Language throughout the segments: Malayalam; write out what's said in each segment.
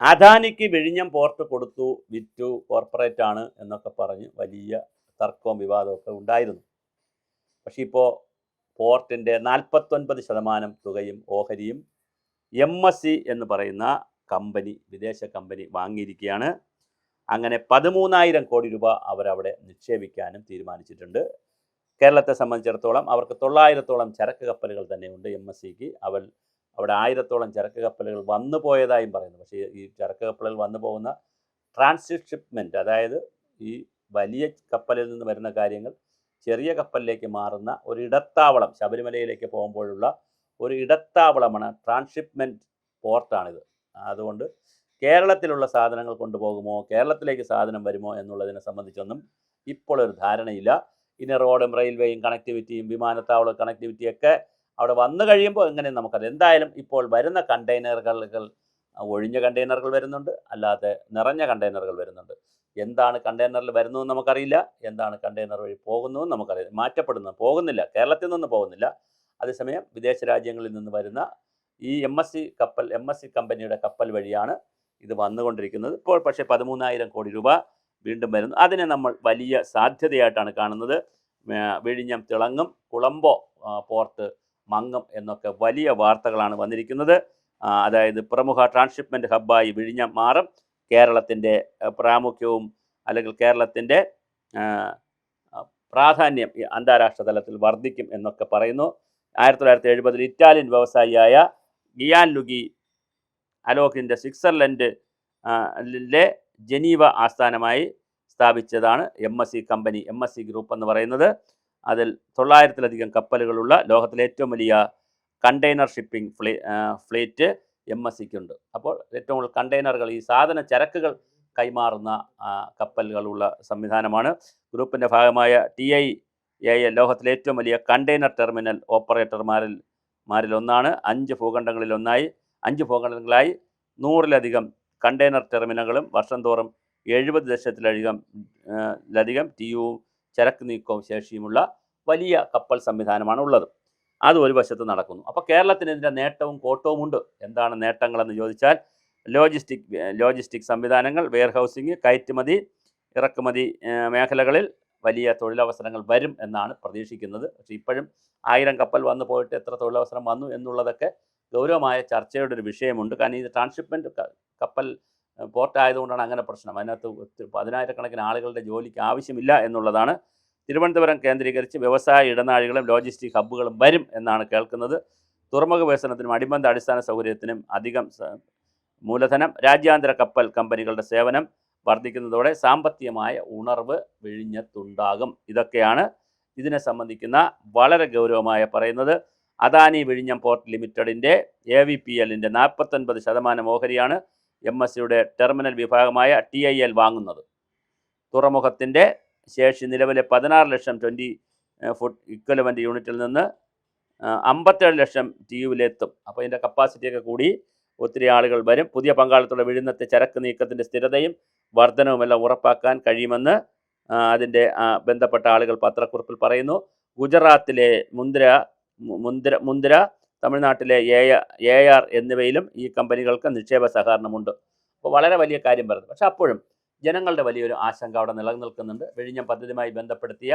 അദാനിക്ക് വിഴിഞ്ഞം പോർട്ട് കൊടുത്തു, വിറ്റു, കോർപ്പറേറ്റ് ആണ് എന്നൊക്കെ പറഞ്ഞ് വലിയ തർക്കവും വിവാദമൊക്കെ ഉണ്ടായിരുന്നു. പക്ഷേ ഇപ്പോൾ പോർട്ടിൻ്റെ 49% തുകയും ഓഹരിയും MSC എന്ന് പറയുന്ന കമ്പനി, വിദേശ കമ്പനി വാങ്ങിയിരിക്കുകയാണ്. അങ്ങനെ 13,000 കോടി രൂപ അവരവിടെ നിക്ഷേപിക്കാനും തീരുമാനിച്ചിട്ടുണ്ട്. കേരളത്തെ സംബന്ധിച്ചിടത്തോളം അവർക്ക് 900-ഓളം ചരക്ക് കപ്പലുകൾ തന്നെയുണ്ട്. MSCക്ക് അവിടെ 1000-ഓളം ചരക്ക് കപ്പലുകൾ വന്നു പോയതായും പറയുന്നു. പക്ഷേ ഈ ചരക്ക് കപ്പലുകൾ വന്നു പോകുന്ന ട്രാൻസിറ്റ് ഷിപ്മെൻറ്റ്, അതായത് ഈ വലിയ കപ്പലിൽ നിന്ന് വരുന്ന കാര്യങ്ങൾ ചെറിയ കപ്പലിലേക്ക് മാറുന്ന ഒരു ഇടത്താവളം, ശബരിമലയിലേക്ക് പോകുമ്പോഴുള്ള ഒരു ഇടത്താവളമാണ് ട്രാൻസ്ഷിപ്മെൻറ്റ് പോർട്ടാണിത്. അതുകൊണ്ട് കേരളത്തിലുള്ള സാധനങ്ങൾ കൊണ്ടുപോകുമോ, കേരളത്തിലേക്ക് സാധനം വരുമോ എന്നുള്ളതിനെ സംബന്ധിച്ചൊന്നും ഇപ്പോൾ ഒരു ധാരണയില്ല. ഇനി റോഡും റെയിൽവേയും കണക്ടിവിറ്റിയും വിമാനത്താവള കണക്ടിവിറ്റിയൊക്കെ അവിടെ വന്നു കഴിയുമ്പോൾ എങ്ങനെ നമുക്കത്. എന്തായാലും ഇപ്പോൾ വരുന്ന കണ്ടെയ്നറുകൾ ഒഴിഞ്ഞ കണ്ടെയ്നറുകൾ വരുന്നുണ്ട്, അല്ലാതെ നിറഞ്ഞ കണ്ടെയ്നറുകൾ വരുന്നുണ്ട്. എന്താണ് കണ്ടെയ്നറിൽ വരുന്നതെന്ന് നമുക്കറിയില്ല, എന്താണ് കണ്ടെയ്നർ വഴി പോകുന്നതെന്ന് നമുക്കറിയില്ല. മാറ്റപ്പെടുന്നു, പോകുന്നില്ല, കേരളത്തിൽ നിന്ന് പോകുന്നില്ല. അതേസമയം വിദേശ രാജ്യങ്ങളിൽ നിന്ന് വരുന്ന ഈ MSC കമ്പനിയുടെ കപ്പൽ വഴിയാണ് ഇത് വന്നുകൊണ്ടിരിക്കുന്നത്. ഇപ്പോൾ പക്ഷേ 13,000 കോടി രൂപ വീണ്ടും വരുന്നു. അതിനെ നമ്മൾ വലിയ സാധ്യതയായിട്ടാണ് കാണുന്നത്. വിഴിഞ്ഞം തിളങ്ങും, കുളമ്പോ പോർട്ട് മങ്ങും എന്നൊക്കെ വലിയ വാർത്തകളാണ് വന്നിരിക്കുന്നത്. അതായത് പ്രമുഖ ട്രാൻസ്ഷിപ്മെൻറ്റ് ഹബ്ബായി വിഴിഞ്ഞം മാറും, കേരളത്തിൻ്റെ പ്രാമുഖ്യവും അല്ലെങ്കിൽ കേരളത്തിൻ്റെ പ്രാധാന്യം അന്താരാഷ്ട്ര തലത്തിൽ വർദ്ധിക്കും എന്നൊക്കെ പറയുന്നു. 1970 ഇറ്റാലിയൻ വ്യവസായിയായ ഗിയാൻ ലുഗി അലോക്കിൻ്റെ സ്വിറ്റ്സർലൻഡിലെ ജനീവ ആസ്ഥാനമായി സ്ഥാപിച്ചതാണ് MSC കമ്പനി, MSC ഗ്രൂപ്പ് എന്ന് പറയുന്നത്. അതിൽ 900-ലധികം കപ്പലുകളുള്ള ലോകത്തിലെ ഏറ്റവും വലിയ കണ്ടെയ്നർ ഷിപ്പിംഗ് ഫ്ലീറ്റ് MSCക്കുണ്ട്. അപ്പോൾ ഏറ്റവും കൂടുതൽ കണ്ടെയ്നറുകൾ, ഈ ചരക്കുകൾ കൈമാറുന്ന കപ്പലുകളുള്ള സംവിധാനമാണ്. ഗ്രൂപ്പിൻ്റെ ഭാഗമായ TIAL ലോകത്തിലെ ഏറ്റവും വലിയ കണ്ടെയ്നർ ടെർമിനൽ ഓപ്പറേറ്റർമാരിൽ ഒന്നാണ്. 5 ഭൂഖണ്ഡങ്ങളിലായി 100-ലധികം കണ്ടെയ്നർ ടെർമിനലുകളും വർഷം തോറും 70 ദശലധികം TEU ചരക്ക് നീക്കവും ശേഷിയുമുള്ള വലിയ കപ്പൽ സംവിധാനമാണ് ഉള്ളത്. അത് ഒരു വശത്ത് നടക്കുന്നു. അപ്പോൾ കേരളത്തിന് ഇതിൻ്റെ നേട്ടവും കോട്ടവുമുണ്ട്. എന്താണ് നേട്ടങ്ങളെന്ന് ചോദിച്ചാൽ, ലോജിസ്റ്റിക് സംവിധാനങ്ങൾ, വെയർഹൗസിങ്, കയറ്റുമതി ഇറക്കുമതി മേഖലകളിൽ വലിയ തൊഴിലവസരങ്ങൾ വരും എന്നാണ് പ്രതീക്ഷിക്കുന്നത്. പക്ഷേ ഇപ്പോഴും 1000 കപ്പൽ വന്നു പോയിട്ട് എത്ര തൊഴിലവസരം വന്നു എന്നുള്ളതൊക്കെ ഗൗരവമായ ചർച്ചയുടെ ഒരു വിഷയമുണ്ട്. കാരണം ഇത് ട്രാൻസ്ഷിപ്മെൻറ്റ് കപ്പൽ പോർട്ടായതുകൊണ്ടാണ് അങ്ങനെ പ്രശ്നം. അതിനകത്ത് 10,000-കണക്കിന് ആളുകളുടെ ജോലിക്ക് ആവശ്യമില്ല എന്നുള്ളതാണ്. തിരുവനന്തപുരം കേന്ദ്രീകരിച്ച് വ്യവസായ ഇടനാഴികളും ലോജിസ്റ്റിക് ഹബ്ബുകളും വരും എന്നാണ് കേൾക്കുന്നത്. തുറമുഖ വികസനത്തിനും അടിബന്ധ അടിസ്ഥാന സൗകര്യത്തിനും അധികം മൂലധനം, രാജ്യാന്തര കപ്പൽ കമ്പനികളുടെ സേവനം വർദ്ധിക്കുന്നതോടെ സാമ്പത്തികമായ ഉണർവ് വിഴിഞ്ഞത്തുണ്ടാകും. ഇതൊക്കെയാണ് ഇതിനെ സംബന്ധിക്കുന്ന വളരെ ഗൗരവമായ പറയുന്നത്. അദാനി വിഴിഞ്ഞം പോർട്ട് ലിമിറ്റഡിൻ്റെ AVPLൻ്റെ 49% ഓഹരിയാണ് MSCയുടെ ടെർമിനൽ വിഭാഗമായ TIL വാങ്ങുന്നത്. തുറമുഖത്തിൻ്റെ ശേഷി നിലവിലെ 16 ലക്ഷം 20 ഫുട്ട് ഇക്വലവൻ്റ് യൂണിറ്റിൽ നിന്ന് 57 ലക്ഷം TEUവിലെത്തും. അപ്പോൾ ഇതിൻ്റെ കപ്പാസിറ്റിയൊക്കെ കൂടി ഒത്തിരി ആളുകൾ വരും. പുതിയ പങ്കാളിത്തത്തോടെ വിഴിഞ്ഞത്തെ ചരക്ക് നീക്കത്തിൻ്റെ സ്ഥിരതയും വർധനവുമെല്ലാം ഉറപ്പാക്കാൻ കഴിയുമെന്ന് അതിൻ്റെ ബന്ധപ്പെട്ട ആളുകൾ പത്രക്കുറിപ്പിൽ പറയുന്നു. ഗുജറാത്തിലെ മുന്ദ്ര, തമിഴ്നാട്ടിലെ AR എന്നിവയിലും ഈ കമ്പനികൾക്ക് നിക്ഷേപ സഹകരണമുണ്ട്. അപ്പോൾ വളരെ വലിയ കാര്യം പറയുന്നത്. പക്ഷേ അപ്പോഴും ജനങ്ങളുടെ വലിയൊരു ആശങ്ക അവിടെ നിലനിൽക്കുന്നുണ്ട്. വിഴിഞ്ഞം പദ്ധതിയുമായി ബന്ധപ്പെടുത്തിയ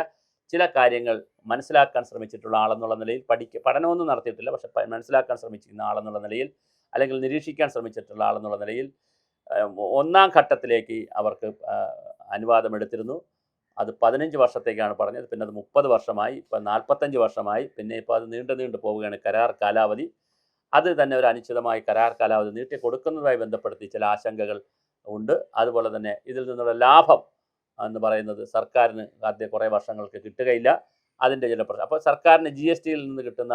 ചില കാര്യങ്ങൾ മനസ്സിലാക്കാൻ ശ്രമിച്ചിട്ടുള്ള ആളെന്നുള്ള നിലയിൽ, പഠനമൊന്നും നടത്തിയിട്ടില്ല, പക്ഷെ മനസ്സിലാക്കാൻ ശ്രമിച്ചിരുന്ന ആളെന്നുള്ള നിലയിൽ, അല്ലെങ്കിൽ നിരീക്ഷിക്കാൻ ശ്രമിച്ചിട്ടുള്ള ആളെന്നുള്ള നിലയിൽ 1-ാം ഘട്ടത്തിലേക്ക് അവർക്ക് അനുവാദം എടുത്തിരുന്നു. അത് 15 വർഷത്തേക്കാണ് പറഞ്ഞത്. പിന്നെ അത് 30 വർഷമായി, ഇപ്പം 45 വർഷമായി, പിന്നെ ഇപ്പോൾ അത് നീണ്ടു പോവുകയാണ് കരാർ കാലാവധി. അത് തന്നെ ഒരു അനിശ്ചിതമായി കരാർ കാലാവധി നീട്ടി കൊടുക്കുന്നതുമായി ബന്ധപ്പെടുത്തി ചില ആശങ്കകൾ ഉണ്ട്. അതുപോലെ തന്നെ ഇതിൽ നിന്നുള്ള ലാഭം എന്ന് പറയുന്നത് സർക്കാരിന് ആദ്യ കുറേ വർഷങ്ങൾക്ക് കിട്ടുകയില്ല. അതിൻ്റെ ചില പ്രശ്നം. അപ്പോൾ സർക്കാരിന് GSTയിൽ നിന്ന് കിട്ടുന്ന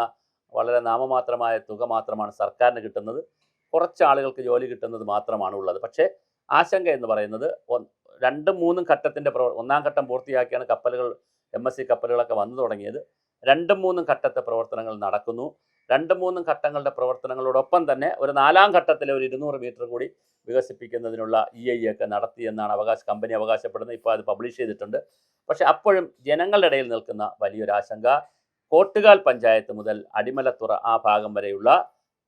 വളരെ നാമമാത്രമായ തുക മാത്രമാണ് സർക്കാരിന് കിട്ടുന്നത്. കുറച്ച് ആളുകൾക്ക് ജോലി കിട്ടുന്നത് മാത്രമാണ് ഉള്ളത്. പക്ഷേ ആശങ്ക എന്ന് പറയുന്നത് 2-3 ഘട്ടത്തിൻ്റെ 1-ാം ഘട്ടം പൂർത്തിയാക്കിയാണ് MSC കപ്പലുകളൊക്കെ വന്നു തുടങ്ങിയത്. 2-3 ഘട്ടത്തെ പ്രവർത്തനങ്ങൾ നടക്കുന്നു. 2-3 ഘട്ടങ്ങളുടെ പ്രവർത്തനങ്ങളോടൊപ്പം തന്നെ ഒരു 4-ാം ഘട്ടത്തിലെ ഒരു 200 മീറ്റർ കൂടി വികസിപ്പിക്കുന്നതിനുള്ള EIA ഒക്കെ നടത്തിയെന്നാണ് കമ്പനി അവകാശപ്പെടുന്നത്. ഇപ്പോൾ അത് പബ്ലിഷ് ചെയ്തിട്ടുണ്ട്. പക്ഷേ അപ്പോഴും ജനങ്ങളുടെ ഇടയിൽ നിൽക്കുന്ന വലിയൊരാശങ്ക, കോട്ടുകാൽ പഞ്ചായത്ത് മുതൽ അടിമലത്തുറ ആ ഭാഗം വരെയുള്ള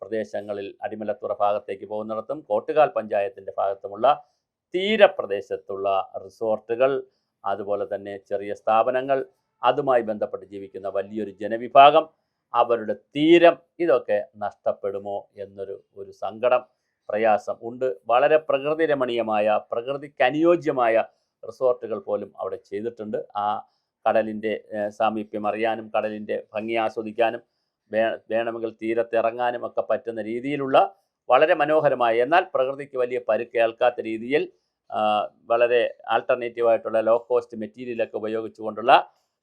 പ്രദേശങ്ങളിൽ അടിമലത്തുറ ഭാഗത്തേക്ക് പോകുന്നിടത്തും കോട്ടുകാൽ പഞ്ചായത്തിൻ്റെ ഭാഗത്തുമുള്ള തീരപ്രദേശത്തുള്ള റിസോർട്ടുകൾ, അതുപോലെ തന്നെ ചെറിയ സ്ഥാപനങ്ങൾ, അതുമായി ബന്ധപ്പെട്ട് ജീവിക്കുന്ന വലിയൊരു ജനവിഭാഗം, അവരുടെ തീരം, ഇതൊക്കെ നഷ്ടപ്പെടുമോ എന്നൊരു സങ്കടം, പ്രയാസം ഉണ്ട്. വളരെ പ്രകൃതി രമണീയമായ, പ്രകൃതിക്കനുയോജ്യമായ റിസോർട്ടുകൾ പോലും അവിടെ ചെയ്തിട്ടുണ്ട്. ആ കടലിൻ്റെ സാമീപ്യം അറിയാനും കടലിൻ്റെ ഭംഗി ആസ്വദിക്കാനും വേണമെങ്കിൽ തീരത്തിറങ്ങാനും ഒക്കെ പറ്റുന്ന രീതിയിലുള്ള വളരെ മനോഹരമായ, എന്നാൽ പ്രകൃതിക്ക് വലിയ പരുക്കേൽക്കാത്ത രീതിയിൽ വളരെ ആൾട്ടർനേറ്റീവായിട്ടുള്ള ലോ കോസ്റ്റ് മെറ്റീരിയലൊക്കെ ഉപയോഗിച്ചുകൊണ്ടുള്ള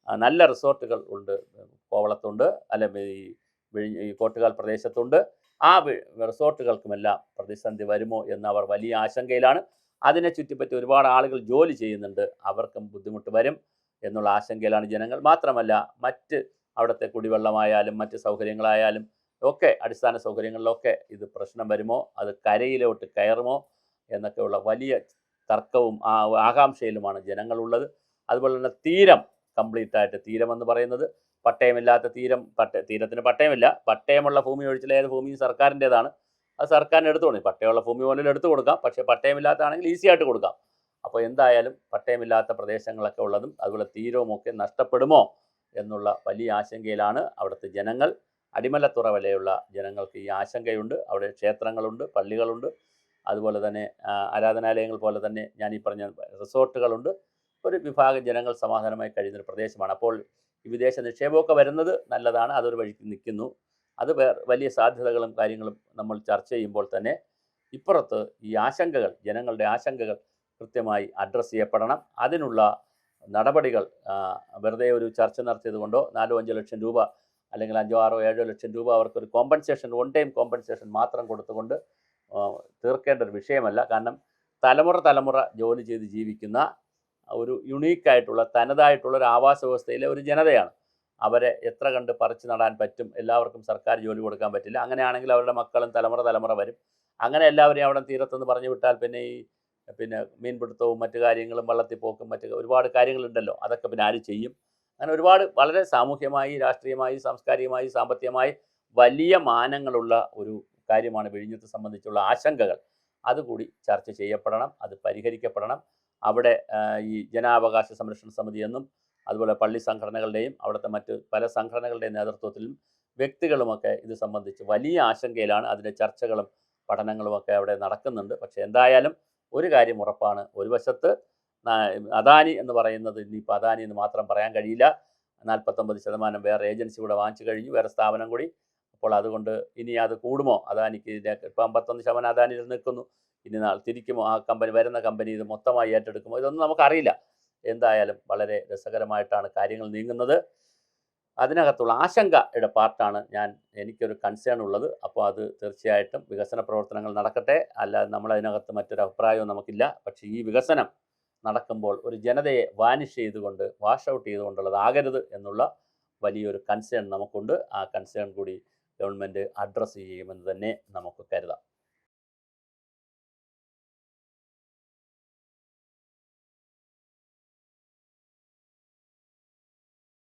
നല്ല റിസോർട്ടുകൾ ഉണ്ട്. കോവളത്തുണ്ട്, അല്ല ഈ കോട്ടുകാൽ പ്രദേശത്തുണ്ട്. ആ റിസോർട്ടുകൾക്കുമെല്ലാം പ്രതിസന്ധി വരുമോ എന്ന് അവർ വലിയ ആശങ്കയിലാണ്. അതിനെ ചുറ്റിപ്പറ്റി ഒരുപാട് ആളുകൾ ജോലി ചെയ്യുന്നുണ്ട്, അവർക്കും ബുദ്ധിമുട്ട് വരും എന്നുള്ള ആശങ്കയിലാണ് ജനങ്ങൾ. മാത്രമല്ല മറ്റ് അവിടുത്തെ കുടിവെള്ളമായാലും മറ്റ് സൗകര്യങ്ങളായാലും ഒക്കെ, അടിസ്ഥാന സൗകര്യങ്ങളിലൊക്കെ ഇത് പ്രശ്നം വരുമോ, അത് കരയിലോട്ട് കയറുമോ എന്നൊക്കെയുള്ള വലിയ തർക്കവും ആകാംക്ഷയിലുമാണ് ജനങ്ങളുള്ളത്. അതുപോലെ തന്നെ തീരം കംപ്ലീറ്റ് ആയിട്ട്, തീരമെന്ന് പറയുന്നത് പട്ടയമില്ലാത്ത തീരം, തീരത്തിന് പട്ടയമില്ല, പട്ടയമുള്ള ഭൂമി ഒഴിച്ചുള്ള ഏത് ഭൂമിയും സർക്കാരിൻ്റേതാണ്. അത് സർക്കാരിന് എടുത്തു കൊടുക്കും. പട്ടയമുള്ള ഭൂമി പോലും എടുത്തു കൊടുക്കാം, പക്ഷേ പട്ടയമില്ലാത്തതാണെങ്കിൽ ഈസി ആയിട്ട് കൊടുക്കാം. അപ്പോൾ എന്തായാലും പട്ടയമില്ലാത്ത പ്രദേശങ്ങളൊക്കെ ഉള്ളതും അതുപോലെ തീരവുമൊക്കെ നഷ്ടപ്പെടുമോ എന്നുള്ള വലിയ ആശങ്കയിലാണ് അവിടുത്തെ ജനങ്ങൾ. അടിമലത്തുറ വരെയുള്ള ജനങ്ങൾക്ക് ഈ ആശങ്കയുണ്ട്. അവിടെ ക്ഷേത്രങ്ങളുണ്ട്, പള്ളികളുണ്ട്, അതുപോലെ തന്നെ ആരാധനാലയങ്ങൾ പോലെ തന്നെ ഞാൻ ഈ പറഞ്ഞ റിസോർട്ടുകളുണ്ട്. ഒരു വിഭാഗം ജനങ്ങൾ സമാധാനമായി കഴിയുന്നൊരു പ്രദേശമാണ്. അപ്പോൾ ഈ വിദേശ നിക്ഷേപമൊക്കെ വരുന്നത് നല്ലതാണ്, അതൊരു വഴിക്ക് നിൽക്കുന്നു. അത് വലിയ സാധ്യതകളും കാര്യങ്ങളും നമ്മൾ ചർച്ച ചെയ്യുമ്പോൾ തന്നെ ഇപ്പുറത്ത് ഈ ആശങ്കകൾ, ജനങ്ങളുടെ ആശങ്കകൾ കൃത്യമായി അഡ്രസ്സ് ചെയ്യപ്പെടണം. അതിനുള്ള നടപടികൾ വെറുതെ ഒരു ചർച്ച നടത്തിയത് കൊണ്ടോ 4-5 ലക്ഷം രൂപ അല്ലെങ്കിൽ 5-6-7 ലക്ഷം രൂപ അവർക്കൊരു കോമ്പൻസേഷൻ, വൺ ടൈം കോമ്പൻസേഷൻ മാത്രം കൊടുത്തുകൊണ്ട് തീർക്കേണ്ട ഒരു വിഷയമല്ല. കാരണം തലമുറ ജോലി ചെയ്ത് ജീവിക്കുന്ന ഒരു യുണീക്കായിട്ടുള്ള, തനതായിട്ടുള്ള ഒരു ആവാസ വ്യവസ്ഥയിലെ ഒരു ജനതയാണ്. അവരെ എത്ര കണ്ട് പറിച്ചു നടാൻ പറ്റും? എല്ലാവർക്കും സർക്കാർ ജോലി കൊടുക്കാൻ പറ്റില്ല. അങ്ങനെയാണെങ്കിൽ അവരുടെ മക്കളും തലമുറ വരും. അങ്ങനെ എല്ലാവരെയും അവിടെ തീരത്തെന്ന് പറഞ്ഞു വിട്ടാൽ പിന്നെ മീൻപിടുത്തവും മറ്റു കാര്യങ്ങളും വള്ളത്തിൽ പോക്കും മറ്റ് ഒരുപാട് കാര്യങ്ങളുണ്ടല്ലോ, അതൊക്കെ പിന്നെ ആര് ചെയ്യും? അങ്ങനെ ഒരുപാട് വളരെ സാമൂഹ്യമായി, രാഷ്ട്രീയമായി, സാംസ്കാരികമായി, സാമ്പത്തികമായി വലിയ മാനങ്ങളുള്ള ഒരു കാര്യമാണ് വിഴിഞ്ഞത്തെ സംബന്ധിച്ചുള്ള ആശങ്കകൾ. അതുകൂടി ചർച്ച ചെയ്യപ്പെടണം, അത് പരിഹരിക്കപ്പെടണം. അവിടെ ഈ ജനാവകാശ സംരക്ഷണ സമിതി എന്നും അതുപോലെ പള്ളി സംഘടനകളുടെയും അവിടുത്തെ മറ്റ് പല സംഘടനകളുടെയും നേതൃത്വത്തിലും വ്യക്തികളുമൊക്കെ ഇത് സംബന്ധിച്ച് വലിയ ആശങ്കയിലാണ്. അതിൻ്റെ ചർച്ചകളും പഠനങ്ങളുമൊക്കെ അവിടെ നടക്കുന്നുണ്ട്. പക്ഷേ എന്തായാലും ഒരു കാര്യം ഉറപ്പാണ്, ഒരു വശത്ത് അദാനി എന്ന് പറയുന്നത് ഇനിയിപ്പോൾ അദാനി എന്ന് മാത്രം പറയാൻ കഴിയില്ല. 49% വേറെ ഏജൻസി കൂടെ വാങ്ങിച്ചു കഴിഞ്ഞു, വേറെ സ്ഥാപനം കൂടി. അപ്പോൾ അതുകൊണ്ട് ഇനി അത് കൂടുമോ? അദാനിക്ക് ഇപ്പോൾ 51% അദാനിയിൽ നിൽക്കുന്നു. ഇനി തിരിക്കുമോ? ആ കമ്പനി, വരുന്ന കമ്പനി ഇത് മൊത്തമായി ഏറ്റെടുക്കുമോ? ഇതൊന്നും നമുക്കറിയില്ല. എന്തായാലും വളരെ രസകരമായിട്ടാണ് കാര്യങ്ങൾ നീങ്ങുന്നത്. അതിനകത്തുള്ള ആശങ്കയുടെ പാർട്ടാണ് എനിക്കൊരു കൺസേൺ ഉള്ളത്. അപ്പോൾ അത് തീർച്ചയായിട്ടും വികസന പ്രവർത്തനങ്ങൾ നടക്കട്ടെ, അല്ലാതെ നമ്മളതിനകത്ത് മറ്റൊരു അഭിപ്രായവും നമുക്കില്ല. പക്ഷേ ഈ വികസനം നടക്കുമ്പോൾ ഒരു ജനതയെ വാനിഷ് ചെയ്തുകൊണ്ട്, വാഷ് ഔട്ട് ചെയ്തുകൊണ്ടുള്ളതാകരുത് എന്നുള്ള വലിയൊരു കൺസേൺ നമുക്കുണ്ട്. ആ കൺസേൺ കൂടി ഗവൺമെൻറ് അഡ്രസ്സ് ചെയ്യുമെന്ന് തന്നെ നമുക്ക്